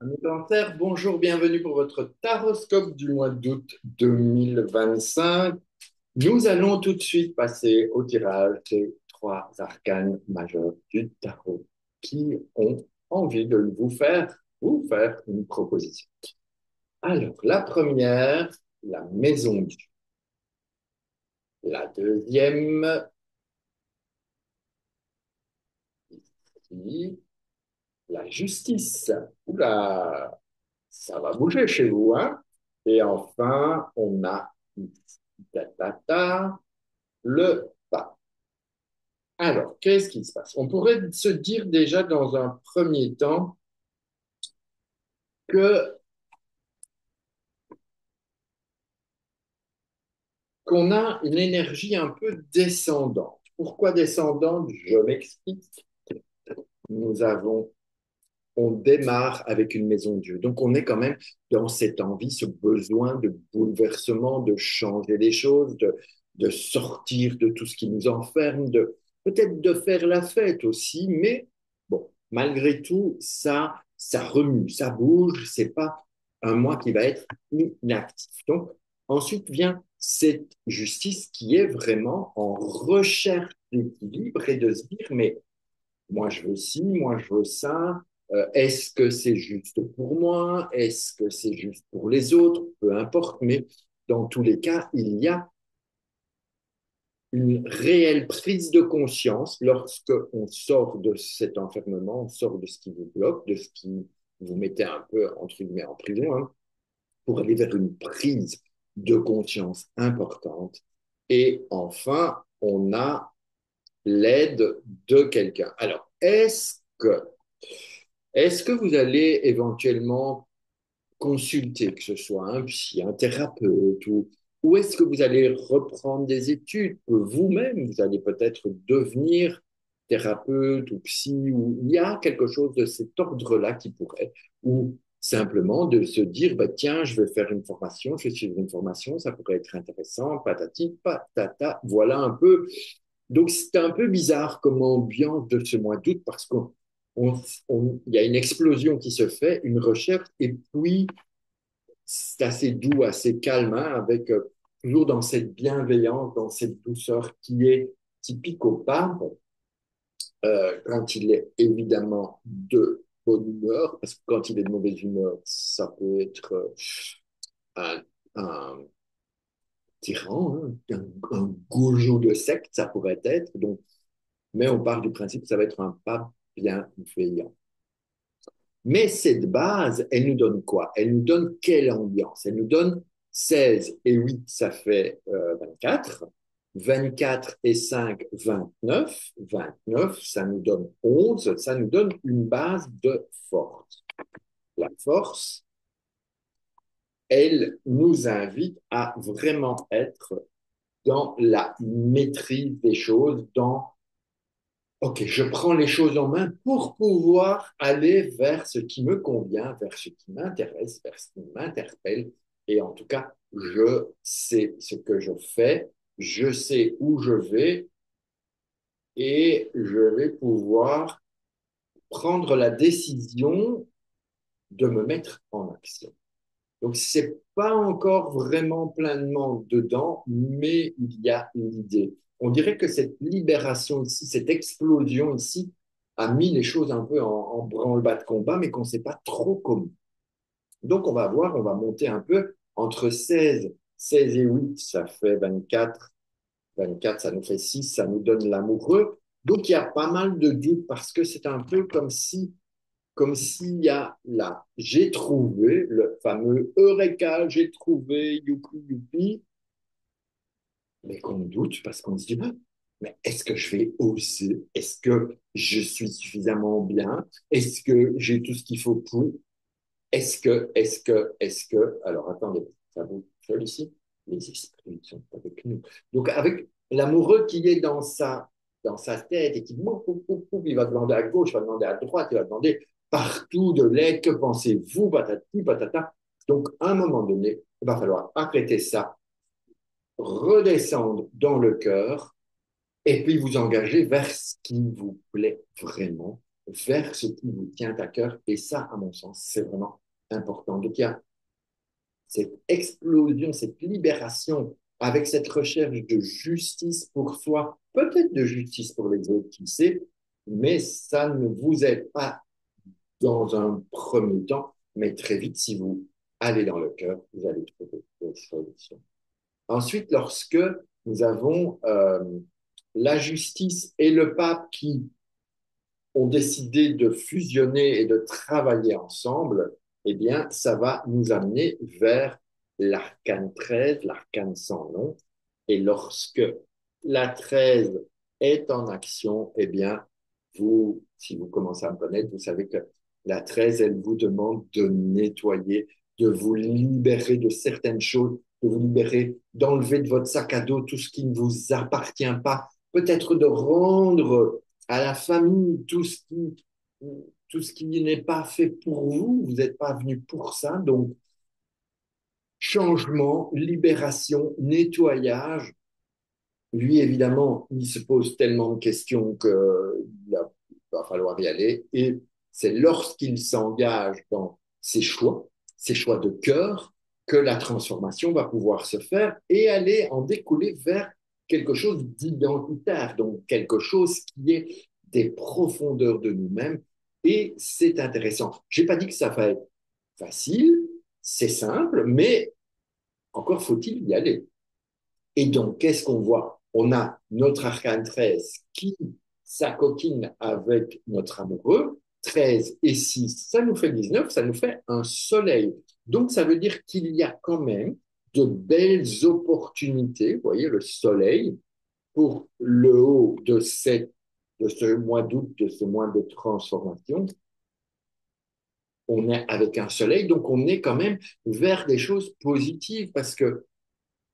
Amis Cancer, bonjour, bienvenue pour votre taroscope du mois d'août 2025. Nous allons tout de suite passer au tirage des trois arcanes majeurs du tarot qui ont envie de vous faire une proposition. Alors, la première, la maison du. La deuxième, ici, la justice. Oula, ça va bouger chez vous, hein? Et enfin, on a ta, ta, ta, le pas. Alors, qu'est-ce qui se passe? On pourrait se dire déjà dans un premier temps que qu'on a une énergie un peu descendante. Pourquoi descendante? Je m'explique. Nous avons, on démarre avec une maison de Dieu. Donc, on est quand même dans cette envie, ce besoin de bouleversement, de changer les choses, de sortir de tout ce qui nous enferme, de peut-être de faire la fête aussi, mais bon, malgré tout, ça remue, ça bouge, c'est pas un mois qui va être inactif. Donc, ensuite vient cette justice qui est vraiment en recherche d'équilibre et de se dire, mais moi je veux ci, moi je veux ça. Est-ce que c'est juste pour moi? Est-ce que c'est juste pour les autres? Peu importe, mais dans tous les cas, il y a une réelle prise de conscience lorsque on sort de cet enfermement, on sort de ce qui vous bloque, de ce qui vous mettait un peu, entre guillemets, en prison, hein, pour aller vers une prise de conscience importante. Et enfin, on a l'aide de quelqu'un. Alors, est-ce que vous allez éventuellement consulter, que ce soit un psy, un thérapeute, ou est-ce que vous allez reprendre des études vous-même? Vous allez peut-être devenir thérapeute ou psy, ou il y a quelque chose de cet ordre-là qui pourrait, ou simplement de se dire, bah, tiens, je vais faire une formation, je vais suivre une formation, ça pourrait être intéressant, patati, patata, voilà un peu. Donc, c'est un peu bizarre comme ambiance de ce mois d'août parce qu'il y a une explosion qui se fait, une recherche, et puis c'est assez doux, assez calme, hein, avec toujours dans cette bienveillance, dans cette douceur qui est typique au pape, quand il est évidemment de bonne humeur, parce que quand il est de mauvaise humeur, ça peut être un, un tyran, hein, un goujou de secte, ça pourrait être. Donc, mais on part du principe que ça va être un pape bienveillant. Mais cette base, elle nous donne quoi? Elle nous donne quelle ambiance? Elle nous donne 16 et 8, ça fait 24. 24 et 5, 29. 29, ça nous donne 11. Ça nous donne une base de force. La force, elle nous invite à vraiment être dans la maîtrise des choses, dans OK, je prends les choses en main pour pouvoir aller vers ce qui me convient, vers ce qui m'intéresse, vers ce qui m'interpelle. Et en tout cas, je sais ce que je fais, je sais où je vais et je vais pouvoir prendre la décision de me mettre en action. Donc, c'est pas encore vraiment pleinement dedans, mais il y a l'idée. On dirait que cette libération ici, cette explosion ici, a mis les choses un peu en branle-bas de combat, mais qu'on ne sait pas trop comment. Donc, on va voir, on va monter un peu entre 16 et 8, ça fait 24. 24, ça nous fait 6, ça nous donne l'amoureux. Donc, il y a pas mal de doutes parce que c'est un peu comme s'il y a là, j'ai trouvé le fameux Eureka, j'ai trouvé, youpi, youpi, mais qu'on doute parce qu'on se dit, ah, mais est-ce que je vais oser? Est-ce que je suis suffisamment bien? Est-ce que j'ai tout ce qu'il faut pour? Alors attendez, ça vous seul ici? Les esprits sont avec nous. Donc, avec l'amoureux qui est dans sa tête et qui, boum, boum, boum, boum, il va demander à gauche, il va demander à droite, il va demander partout de l'aide, que pensez-vous, patati, patata. Donc, à un moment donné, il va falloir arrêter ça, redescendre dans le cœur et puis vous engager vers ce qui vous plaît vraiment, vers ce qui vous tient à cœur. Et ça, à mon sens, c'est vraiment important. Donc, il y a cette explosion, cette libération avec cette recherche de justice pour soi, peut-être de justice pour les autres, qui sait, mais ça ne vous aide pas dans un premier temps, mais très vite, si vous allez dans le cœur, vous allez trouver des solutions. Ensuite, lorsque nous avons la justice et le pape qui ont décidé de fusionner et de travailler ensemble, eh bien, ça va nous amener vers l'arcane 13, l'arcane sans nom. Et lorsque la 13 est en action, eh bien, vous, si vous commencez à me connaître, vous savez que la 13, elle vous demande de nettoyer, de vous libérer de certaines choses, de vous libérer, d'enlever de votre sac à dos tout ce qui ne vous appartient pas, peut-être de rendre à la famille tout ce qui n'est pas fait pour vous. Vous n'êtes pas venu pour ça. Donc, changement, libération, nettoyage. Lui, évidemment, il se pose tellement de questions qu'il va falloir y aller. Et c'est lorsqu'il s'engage dans ses choix de cœur, que la transformation va pouvoir se faire et aller en découler vers quelque chose d'identitaire, donc quelque chose qui est des profondeurs de nous-mêmes. Et c'est intéressant. Je n'ai pas dit que ça va être facile, c'est simple, mais encore faut-il y aller. Et donc, qu'est-ce qu'on voit? On a notre arcane 13 qui s'acoquine avec notre amoureux. 13 et 6, ça nous fait 19, ça nous fait un soleil. Donc, ça veut dire qu'il y a quand même de belles opportunités, vous voyez, le soleil, pour le haut de ce mois d'août, de ce mois de transformation. On est avec un soleil, donc on est quand même vers des choses positives parce que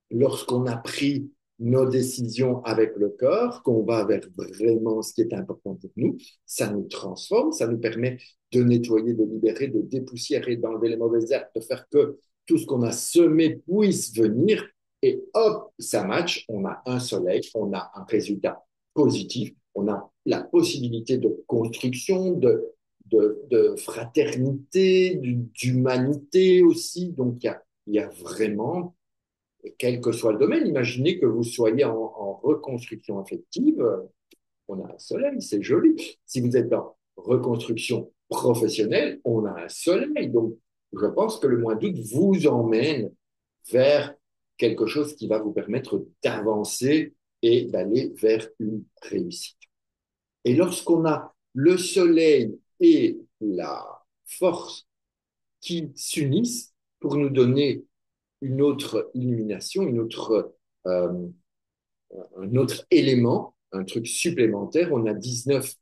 lorsqu'on a pris nos décisions avec le corps, qu'on va vers vraiment ce qui est important pour nous, ça nous transforme, ça nous permet de nettoyer, de libérer, de dépoussiérer, d'enlever les mauvaises herbes, de faire que tout ce qu'on a semé puisse venir. Et hop, ça match, on a un soleil, on a un résultat positif, on a la possibilité de construction, de fraternité, d'humanité aussi. Donc, il y a vraiment quel que soit le domaine. Imaginez que vous soyez en reconstruction affective, on a un soleil, c'est joli. Si vous êtes en reconstruction professionnelle, on a un soleil. Donc, je pense que le mois d'août vous emmène vers quelque chose qui va vous permettre d'avancer et d'aller vers une réussite. Et lorsqu'on a le soleil et la force qui s'unissent pour nous donner une autre illumination, euh, un autre élément, un truc supplémentaire. On a 19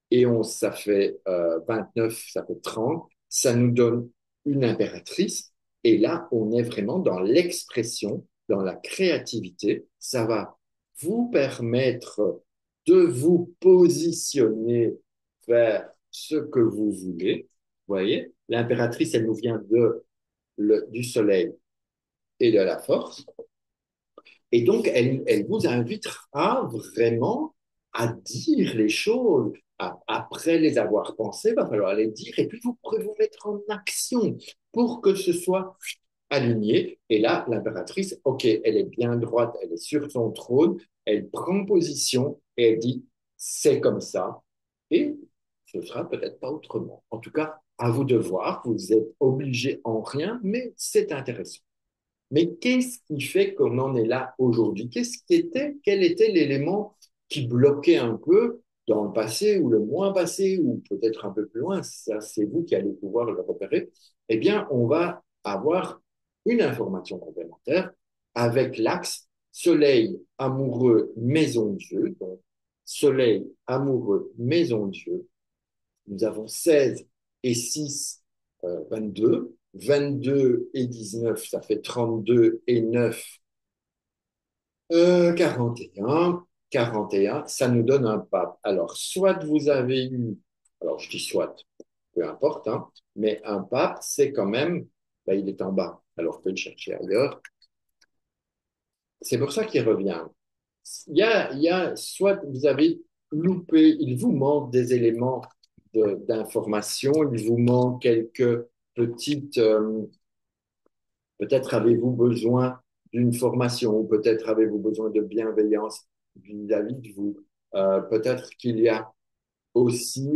et 11, ça fait 29, ça fait 30. Ça nous donne une impératrice. Et là, on est vraiment dans l'expression, dans la créativité. Ça va vous permettre de vous positionner vers ce que vous voulez. Vous voyez, l'impératrice, elle nous vient du soleil et de la force. Et donc, elle vous invitera vraiment à dire les choses. Après les avoir pensées, il va falloir les dire. Et puis, vous pourrez vous mettre en action pour que ce soit aligné. Et là, l'impératrice, OK, elle est bien droite, elle est sur son trône, elle prend position et elle dit, c'est comme ça. Et ce sera peut-être pas autrement. En tout cas, à vous de voir. Vous êtes obligé en rien, mais c'est intéressant. Mais qu'est-ce qui fait qu'on en est là aujourd'hui? Quel était l'élément qui bloquait un peu dans le passé ou le moins passé ou peut-être un peu plus loin? Ça, c'est vous qui allez pouvoir le repérer. Eh bien, on va avoir une information complémentaire avec l'axe Soleil amoureux, maison Dieu. Donc, Soleil amoureux, maison Dieu. Nous avons 16 et 6, 22. 22 et 19, ça fait 32 et 9, 41. 41, ça nous donne un pape. Alors, soit vous avez eu, alors je dis soit, peu importe, hein, mais un pape, c'est quand même, ben, il est en bas, alors je peux le chercher ailleurs. C'est pour ça qu'il revient. Il y a soit vous avez loupé, il vous manque des éléments d'informations, il vous manque quelques petites, peut-être avez-vous besoin d'une formation ou peut-être avez-vous besoin de bienveillance vis-à-vis de vous. Peut-être qu'il y a aussi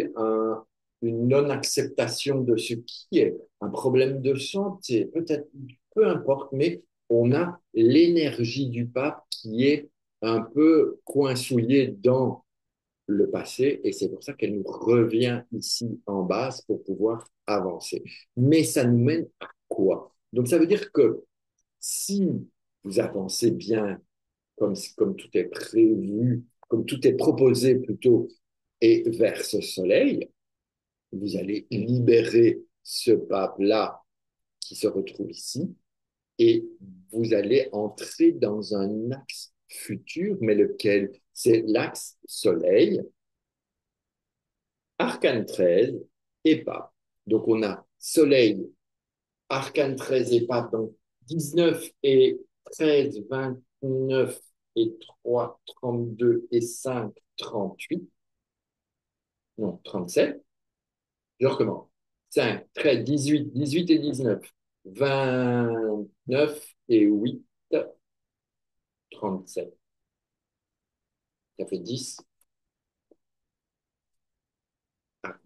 une non-acceptation de ce qui est un problème de santé, peut-être, peu importe, mais on a l'énergie du pape qui est un peu coinsouillée dans le passé et c'est pour ça qu'elle nous revient ici en base pour pouvoir avancer. Mais ça nous mène à quoi? Donc ça veut dire que si vous avancez bien, comme tout est prévu, comme tout est proposé plutôt, et vers ce soleil, vous allez libérer ce pape-là qui se retrouve ici, et vous allez entrer dans un axe futur, mais lequel? C'est l'axe soleil, arcane 13 et pape. Donc on a soleil, arcane 13 et pape, donc 19 et 13, 29 et 3, 32 et 5, 38. Non, 37. Je recommence. 5, 13, 18, 18 et 19, 29 et 8, 37. Ça fait 10. Ah,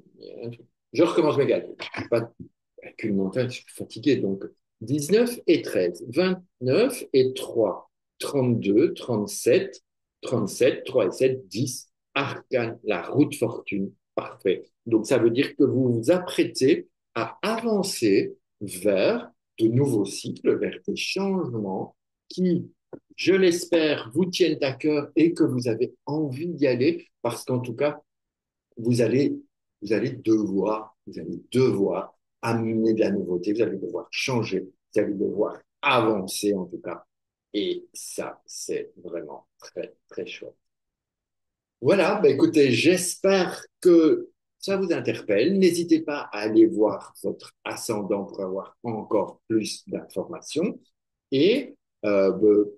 je recommence mes calculs. Je suis pas calcul mental, je suis fatigué. Donc, 19 et 13, 29 et 3, 32, 37, 37, 3 et 7, 10. Arcane, la route fortune. Parfait. Donc, ça veut dire que vous vous apprêtez à avancer vers de nouveaux cycles, vers des changements qui, je l'espère, vous tiennent à cœur et que vous avez envie d'y aller parce qu'en tout cas, vous allez, vous allez devoir amener de la nouveauté, vous allez devoir changer, vous allez devoir avancer en tout cas. Et ça, c'est vraiment très, très chouette. Voilà, bah écoutez, j'espère que ça vous interpelle. N'hésitez pas à aller voir votre ascendant pour avoir encore plus d'informations. Et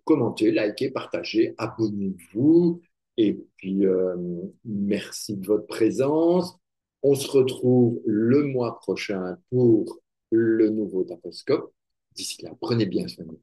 commentez, likez, partagez, abonnez-vous. Et puis, merci de votre présence. On se retrouve le mois prochain pour le nouveau Taposcope. D'ici là, prenez bien soin de vous.